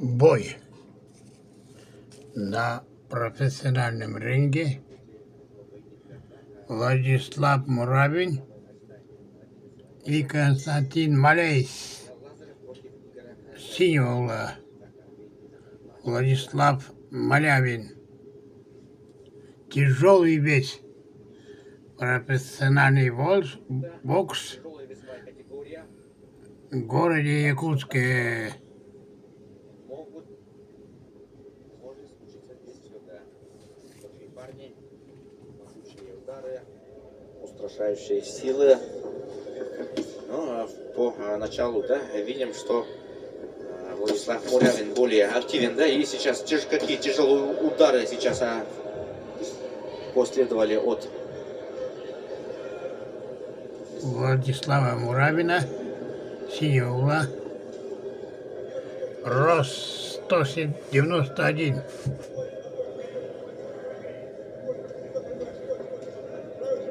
Бой на профессиональном ринге. Владислав Муравин и Константин Малейс. Синего угла Владислав Малявин. Тяжелый вес. Профессиональный бокс в городе Якутске. Устрашающие силы. Ну, по началу, да, видим, что Владислав Муравин более активен, да, и сейчас какие тяжелые удары сейчас последовали от Владислава Муравина, синего угла, рост 191.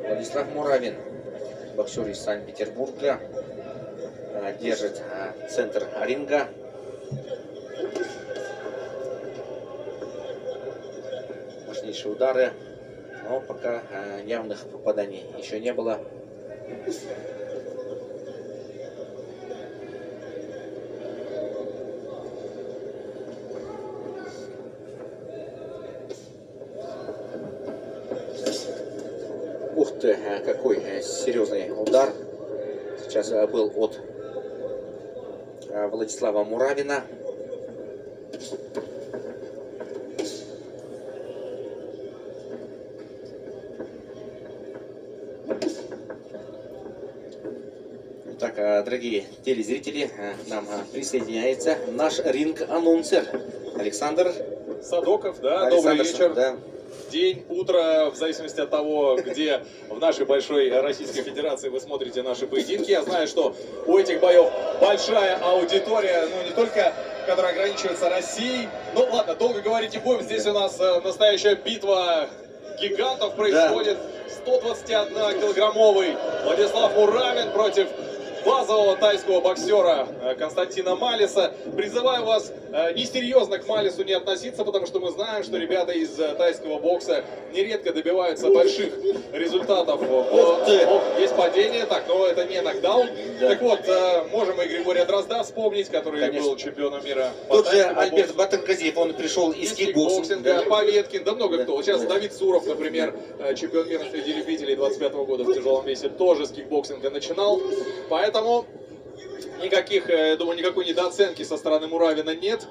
Владислав Муравин, боксер из Санкт-Петербурга, держит центр ринга. Мощнейшие удары, но пока явных попаданий еще не было. Ух ты, какой серьезный удар сейчас был от Владислава Муравина. Так, дорогие телезрители, к нам присоединяется наш ринг-анонсер Александр Садоков, да, Александр, добрый вечер. Да. День, утро, в зависимости от того, где в нашей большой Российской Федерации вы смотрите наши поединки. Я знаю, что у этих боев большая аудитория, ну не только, которая ограничивается Россией. Ну ладно, долго говорить не будем, здесь у нас настоящая битва гигантов происходит. Да. 121-килограммовый Владислав Муравин против базового тайского боксера Константина Малиса. Призываю вас несерьезно к Малису не относиться, потому что мы знаем, что ребята из тайского бокса нередко добиваются больших результатов. Есть падение, так, но это не нокдаун. Да. Так вот, можем и Григория Дрозда вспомнить, который был чемпионом мира. Тот же Альберт Батыргазиев, он пришел из кикбоксинга. Поветкин, да много кто. Вот сейчас Давид Суров, например, чемпион мира среди любителей 25-го года в тяжелом весе, тоже с кикбоксинга начинал. Поэтому никаких, я думаю, никакой недооценки со стороны Муравина нет.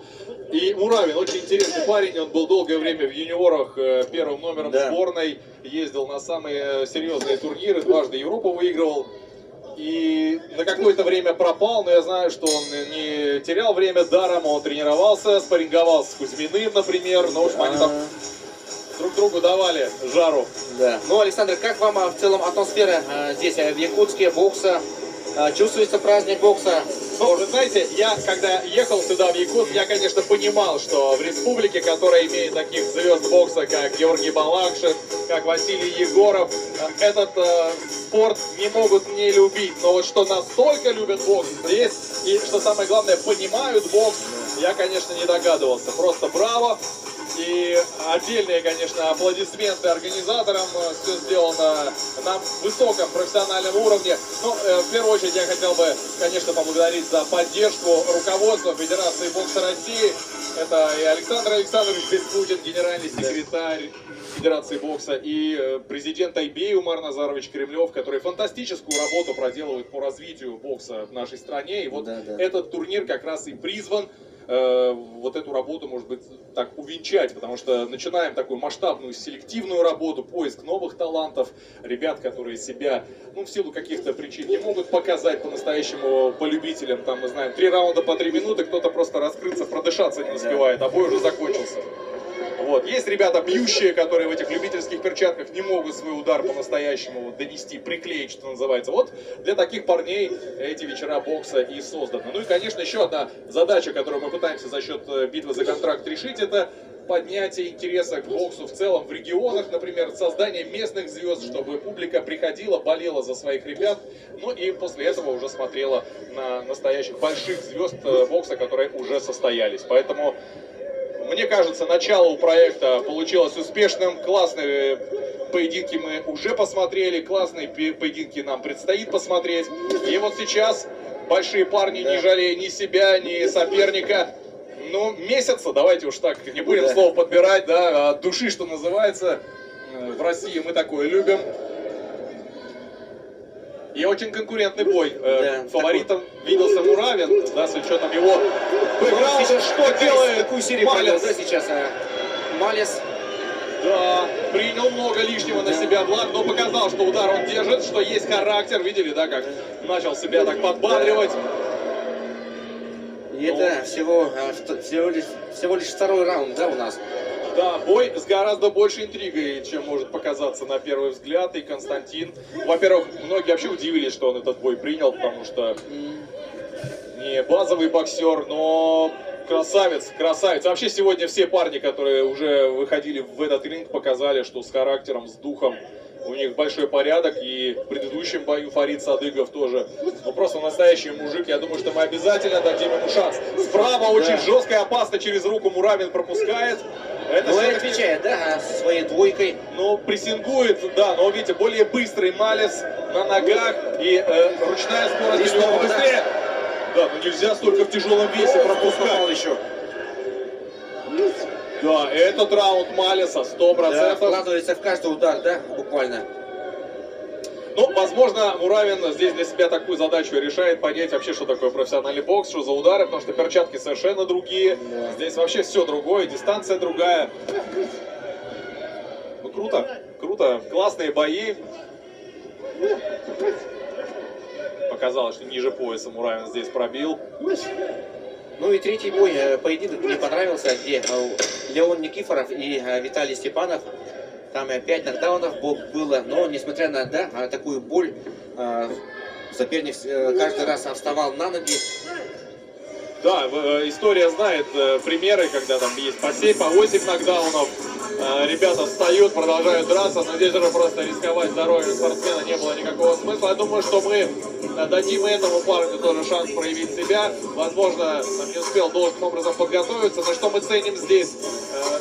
И Муравин очень интересный парень, он был долгое время в юниорах первым номером сборной, ездил на самые серьезные турниры, дважды Европу выигрывал. И на какое-то время пропал, но я знаю, что он не терял время даром, он тренировался, спарринговал с Кузьминым, например, но уж они там друг другу давали жару. Да. Ну, Александр, как вам в целом атмосфера здесь, в Якутске, бокса? Чувствуется праздник бокса? Ну, вы знаете, я, когда ехал сюда, в Якутск, я, конечно, понимал, что в республике, которая имеет таких звезд бокса, как Георгий Балакшин, как Василий Егоров, этот спорт не могут не любить. Но вот что настолько любят бокс здесь, и что самое главное, понимают бокс, я, конечно, не догадывался. Просто браво! И отдельные, конечно, аплодисменты организаторам. Все сделано на высоком профессиональном уровне. Но в первую очередь я хотел бы, конечно, поблагодарить за поддержку руководства Федерации бокса России. Это и Александр Александрович Беспутин, генеральный секретарь Федерации бокса, и президент IBA Умар Назарович Кремлев, которые фантастическую работу проделывают по развитию бокса в нашей стране. И вот этот турнир как раз и призван вот эту работу, может быть, так увенчать, потому что начинаем такую масштабную селективную работу, поиск новых талантов, ребят, которые себя, ну, в силу каких-то причин не могут показать по-настоящему по любителям, там, мы знаем, 3 раунда по 3 минуты, кто-то просто раскрыться, продышаться не успевает, а бой уже закончился. Вот. Есть ребята бьющие, которые в этих любительских перчатках не могут свой удар по-настоящему донести, приклеить, что называется. Вот для таких парней эти вечера бокса и созданы. Ну и, конечно, еще одна задача, которую мы пытаемся за счет битвы за контракт решить, это поднятие интереса к боксу в целом в регионах, например, создание местных звезд, чтобы публика приходила, болела за своих ребят, ну и после этого уже смотрела на настоящих больших звезд бокса, которые уже состоялись. Поэтому, мне кажется, начало у проекта получилось успешным, классные поединки мы уже посмотрели, классные поединки нам предстоит посмотреть. И вот сейчас большие парни, не жалея ни себя, ни соперника, ну, месяца, давайте уж так, не будем слово подбирать, да, от души, что называется. В России мы такое любим. И очень конкурентный бой. Фаворитом виделся Муравин, да, с учетом его бэкграунда, что делает Какую серию провел, Малес. да, сейчас Малес. Да, принял много лишнего на себя благ, но показал, что удар он держит, что есть характер. Видели, да, как начал себя так подбадривать. И это всего лишь второй раунд, да, у нас? Да, бой с гораздо большей интригой, чем может показаться на первый взгляд. И Константин, во-первых, многие вообще удивились, что он этот бой принял, потому что не базовый боксер, но красавец, красавец. Вообще сегодня все парни, которые уже выходили в этот ринг, показали, что с характером, с духом у них большой порядок. И в предыдущем бою Фарид Садыгов тоже. Ну просто настоящий мужик. Я думаю, что мы обязательно дадим ему шанс. Справа очень жестко и опасно через руку Муравин пропускает. Это Но все-таки отвечает, да, своей двойкой. ну, прессингует, да, но видите, более быстрый Малес на ногах и ручная скорость у него снова, быстрее. Да, но нельзя столько в тяжелом весе пропускать. Еще. Да, этот раунд Малеса 100%. Да, вкладывается в каждый удар, да, буквально. Ну, возможно, Муравин здесь для себя такую задачу решает, понять вообще, что такое профессиональный бокс, что за удары, потому что перчатки совершенно другие. Да. Здесь вообще все другое, дистанция другая. Ну, круто, круто, классные бои. Показалось, что ниже пояса Муравин здесь пробил. Ну и третий бой, поединок мне понравился, где Леон Никифоров и Виталий Степанов. Там 5 нокдаунов было, но несмотря на такую боль, соперник каждый раз вставал на ноги. Да, история знает примеры, когда там есть по 7, по 8 нокдаунов. Ребята встают, продолжают драться, но здесь уже просто рисковать здоровьем спортсмена не было никакого смысла. Я думаю, что мы дадим этому парню тоже шанс проявить себя. Возможно, он не успел должным образом подготовиться, но что мы ценим здесь?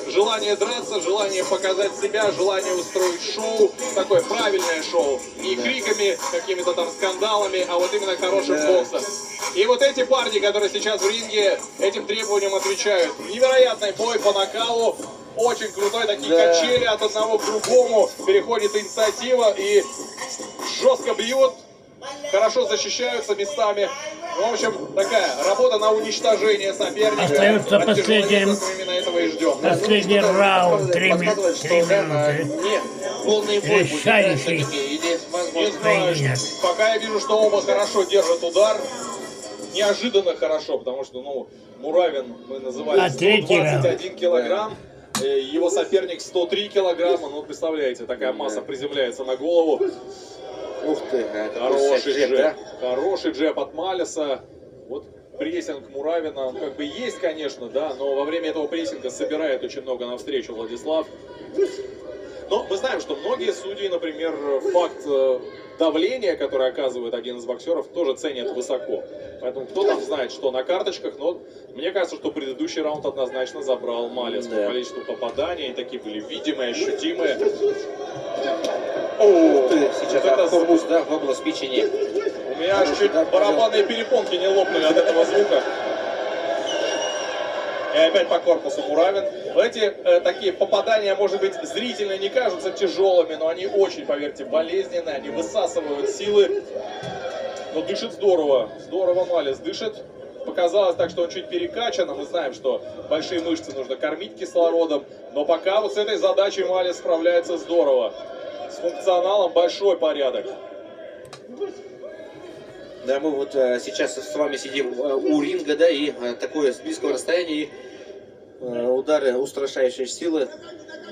Желание драться, желание показать себя, желание устроить шоу, такое правильное шоу. Не криками, какими-то там скандалами, а вот именно хорошим боксом. И вот эти парни, которые сейчас в ринге, этим требованиям отвечают. Невероятный бой по накалу. Очень крутой, такие качели от одного к другому. Переходит инициатива и жестко бьют. Хорошо защищаются местами. Ну, в общем, такая работа на уничтожение соперника. Остается От тяжелого последний- веса мы именно этого и ждем. Последний раунд, 3 Подсказывает, что, минуты. не полный бой будет, да, Решающий. все-таки, или Не возможно. знаю, Нет. пока я вижу, что оба хорошо держат удар. Неожиданно хорошо, потому что, ну, Муравин мы называли А третий 121 килограмм. Его соперник 103 килограмма. Ну, представляете, такая масса приземляется на голову. Ух ты, Хороший джеб, джеб. да? Хороший джеб от Малеса. Вот прессинг Муравина, он как бы есть, конечно, да, но во время этого прессинга собирает очень много навстречу Владислав. Но мы знаем, что многие судьи, например, факт давления, которое оказывает один из боксеров, тоже ценят высоко. Поэтому кто там знает, что на карточках, но мне кажется, что предыдущий раунд однозначно забрал Малес по количеству попаданий, они такие были видимые, ощутимые. Ух ты, сейчас Вот это корпус, да, в область печени. У меня аж чуть барабанные перепонки не лопнули от этого звука. И опять по корпусу Муравин. Эти такие попадания, может быть, зрительно не кажутся тяжелыми, но они очень, поверьте, болезненные, они высасывают силы. Но дышит здорово. Здорово Малес дышит. Показалось так, что он чуть перекачан. Мы знаем, что большие мышцы нужно кормить кислородом. Но пока вот с этой задачей Малес справляется здорово. С функционалом большой порядок. Да, мы вот сейчас с вами сидим у ринга, да, и такое с близкого расстояния, и удары устрашающей силы.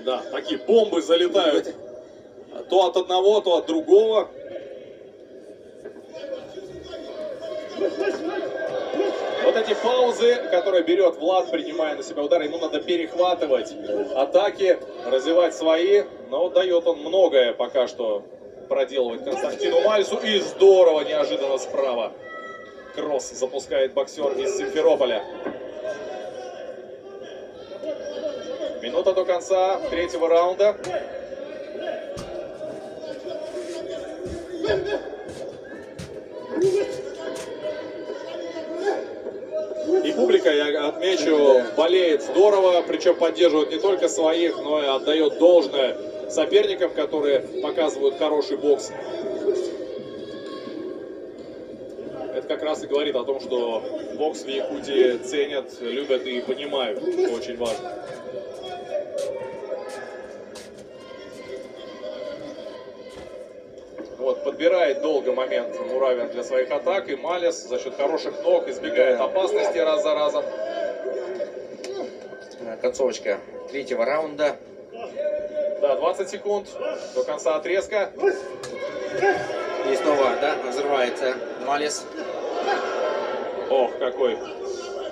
Да, такие бомбы залетают. То от одного, то от другого. Вот вот эти паузы, которые берет Влад, принимая на себя удары, ему надо перехватывать атаки, развивать свои. Но дает он многое пока что проделывать Константину Мальцу. И здорово, неожиданно справа. Кросс запускает боксер из Симферополя. Минута до конца третьего раунда. И публика, я отмечу, болеет здорово, причем поддерживает не только своих, но и отдает должное соперникам, которые показывают хороший бокс. Это как раз и говорит о том, что бокс в Якутии ценят, любят и понимают, что очень важно. Вот, подбирает долго момент Муравин для своих атак, и Малес за счет хороших ног избегает опасности раз за разом. Концовочка третьего раунда. Да, 20 секунд до конца отрезка. И снова, да, взрывается Малес. Ох, какой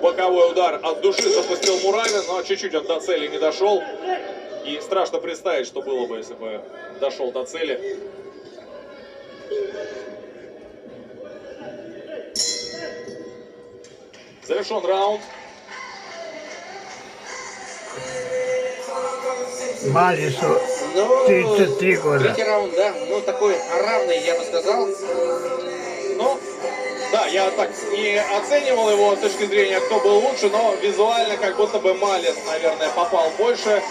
боковой удар от души запустил Муравин, но чуть-чуть он до цели не дошел. И страшно представить, что было бы, если бы дошел до цели. Завершен раунд. Малису Ну, 33 года. третий раунд, да, ну такой равный, я бы сказал. Ну, да, я так не оценивал его с точки зрения, кто был лучше, но визуально как будто бы Малес, наверное, попал больше.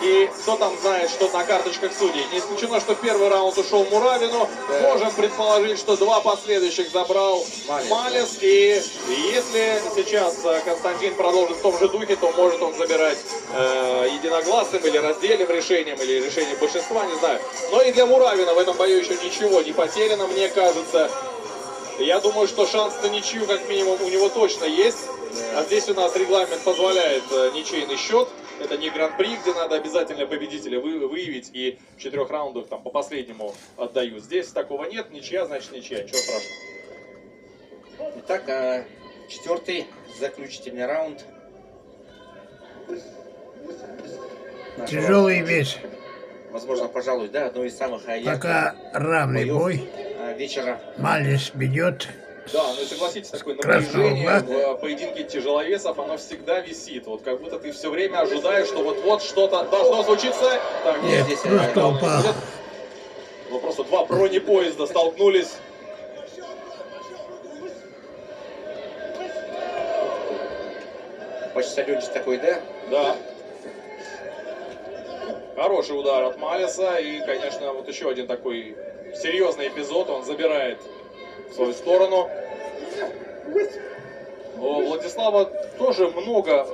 И кто там знает, что на карточках судей. Не исключено, что первый раунд ушел Муравину. Да. Можем предположить, что два последующих забрал Малес. И если сейчас Константин продолжит в том же духе, то может он забирать единогласным или раздельным решением, или решением большинства, не знаю. Но и для Муравина в этом бою еще ничего не потеряно, мне кажется. Я думаю, что шанс на ничью, как минимум, у него точно есть. А здесь у нас регламент позволяет ничейный счет. Это не гран-при, где надо обязательно победителя выявить и в 4 раундах там по последнему отдают. Здесь такого нет, ничья значит ничья, ничего страшного. Итак, четвертый заключительный раунд. Тяжелый вес. Возможно, пожалуй, да, одно из самых Пока равный боев бой. вечера. Малис ведет. Да, ну и согласитесь, такое Красного напряжение угла. в поединке тяжеловесов, оно всегда висит. Вот как будто ты все время ожидаешь, что вот-вот что-то должно случиться. Так, Нет, здесь просто упал. ну, просто два бронепоезда столкнулись. Почтальончик такой, да? Да. Хороший удар от Малеса. И, конечно, вот еще один такой серьезный эпизод. Он забирает в свою сторону. У Владислава тоже много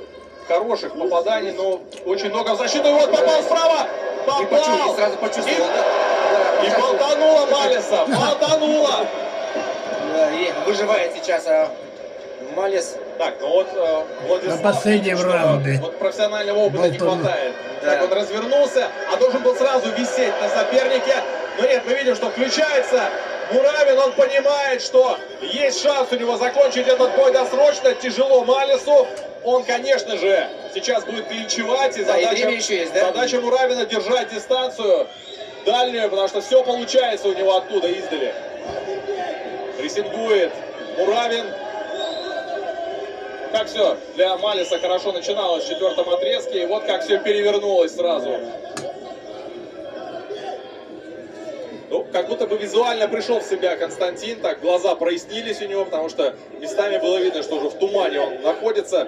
хороших попаданий, но очень много в защиту. И вот попал справа! Попал! И сразу почувствовал, да? И болтануло Малеса! Болтануло! Да, и выживает сейчас Малес. Так, ну вот Владислав, На последнем что раунде. вот профессионального опыта не Болтанул. хватает. Да. Так он развернулся, а должен был сразу висеть на сопернике. Но нет, мы видим, что включается Муравин. Он понимает, что есть шанс у него закончить этот бой досрочно. Тяжело Малесу. Он, конечно же, сейчас будет клинчевать. И Да, и задача, время еще есть, да? задача Муравина держать дистанцию дальнюю, потому что все получается у него оттуда, издали. Прессингует Муравин. Как все для Малеса хорошо начиналось в 4-м отрезке, и вот как все перевернулось сразу. Ну, как будто бы визуально пришел в себя Константин, так глаза прояснились у него, потому что местами было видно, что уже в тумане он находится.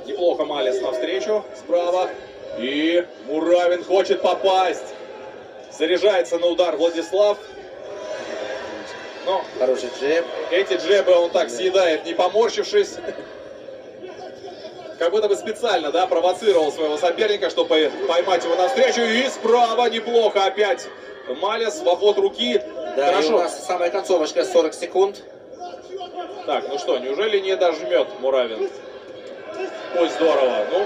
Неплохо Малес навстречу справа, и Муравин хочет попасть. Заряжается на удар Владислав. Но Хороший джеб. эти джебы он так съедает, не поморщившись. Как будто бы специально, да, провоцировал своего соперника, чтобы поймать его навстречу. И справа неплохо опять Малес в обход руки. Да, и у Хорошо. нас самая концовочка, 40 секунд. Так, ну что, неужели не дожмет Муравин? Ой, здорово. Ну,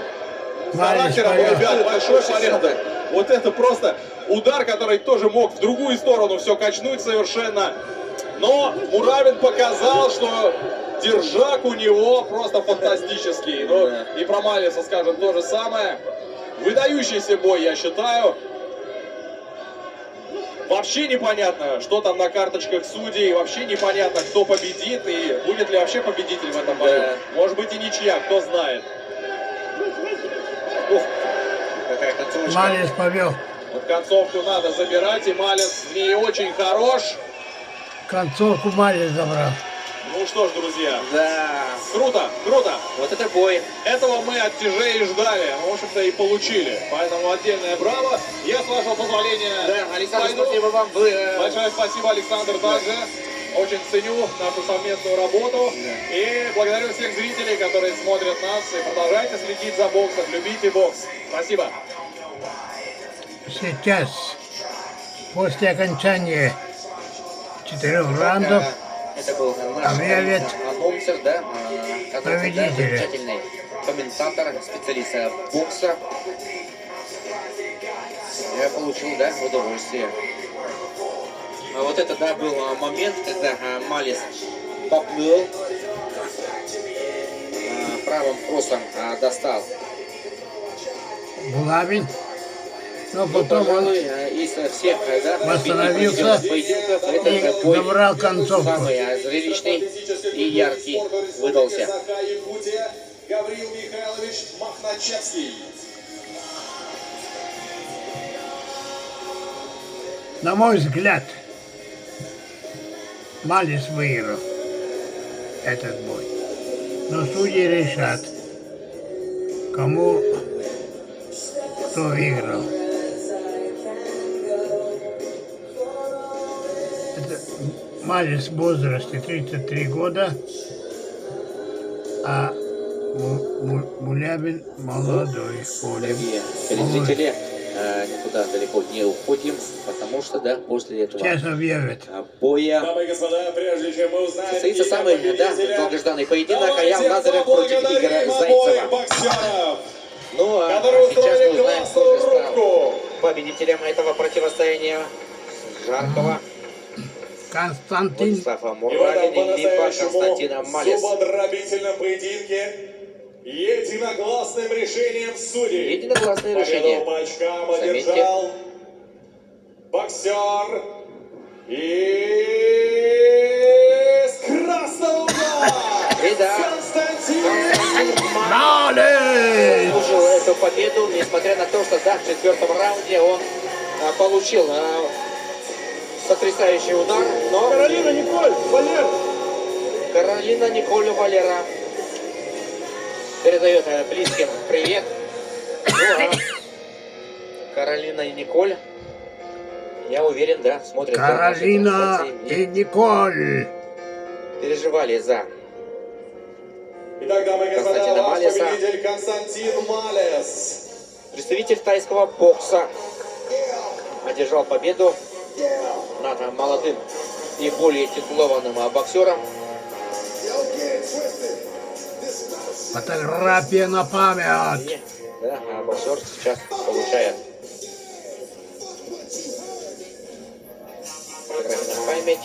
с Малес характером, повел. ребят, большой порядок. Вот это просто удар, который тоже мог в другую сторону все качнуть совершенно. Но Муравин показал, что держак у него просто фантастический. Ну, и про Малиса скажем то же самое. Выдающийся бой, я считаю. Вообще непонятно, что там на карточках судей. Вообще непонятно, кто победит и будет ли вообще победитель в этом бою. Да. Может быть и ничья, кто знает. Ух, какая концовочка. Малис повел. Вот концовку надо забирать, и Малис в ней очень хорош. Концовку Малис забрал. Ну что ж, друзья, Да, круто, круто. вот это бой. Этого мы от тяжей ждали, в общем-то и получили. Поэтому отдельное браво. Я, с вашего позволения, Да, Александр, пойду. спасибо вам. Вы, Большое спасибо, Александр, также. Очень ценю нашу совместную работу. И благодарю всех зрителей, которые смотрят нас. И продолжайте следить за боксом. Любите бокс. Спасибо. Сейчас, после окончания 4 раундов, это был наш объявят анонсер, да, который, да, победителя. замечательный комментатор, специалист бокса. Я получил, да, удовольствие. А вот это, да, был момент, когда Малис попнул, правым кроссом достал. Булавин. Но Ну, потом он пожалуй, из всех, да, восстановился поединков, и этот бой набрал концовку. самый зрелищный и яркий выдался. Гавриил Михайлович Махначевский. На мой взгляд, Малис выиграл этот бой. Но судьи решат, кому кто выиграл. Это Малис в возрасте 33 года, а Мулябин молодой. Дорогие телезрители, никуда далеко не уходим, потому что, да, после этого Сейчас объявят. боя Дамы и господа, прежде чем мы узнаем состоится имя самый, да, победителя, долгожданный поединок давайте Аян Лазарев против Игоря поблагодарим обоих Зайцева. боксеров, Ну, а которые сейчас устроили мы узнаем, кто классную же стал рубку. победителем этого противостояния жаркого. Константин Владислав И в этом Муравин либо по-настоящему Константина Малис. зубодробительном поединке единогласным решением судей Единогласное победу решение. по очкам Заметьте. одержал боксер из красного угла И да, Константин Константин Малис Малис! заслужил эту победу, несмотря на то, что, да, в 4-м раунде он получил сотрясающий удар, но Каролина Николь Валер. Каролина Николь Валера передает близким привет. Ну, а Каролина и Николь, я уверен, да, смотрят за нашей Каролина трансляцией и Николь. переживали за Итак, дамы и господа, Константина ваш Малиса. победитель Константин Малис. представитель тайского бокса. Одержал победу над молодым и более титулованным боксером. Фотография на память. И, да, боксер сейчас получает фотографию на память.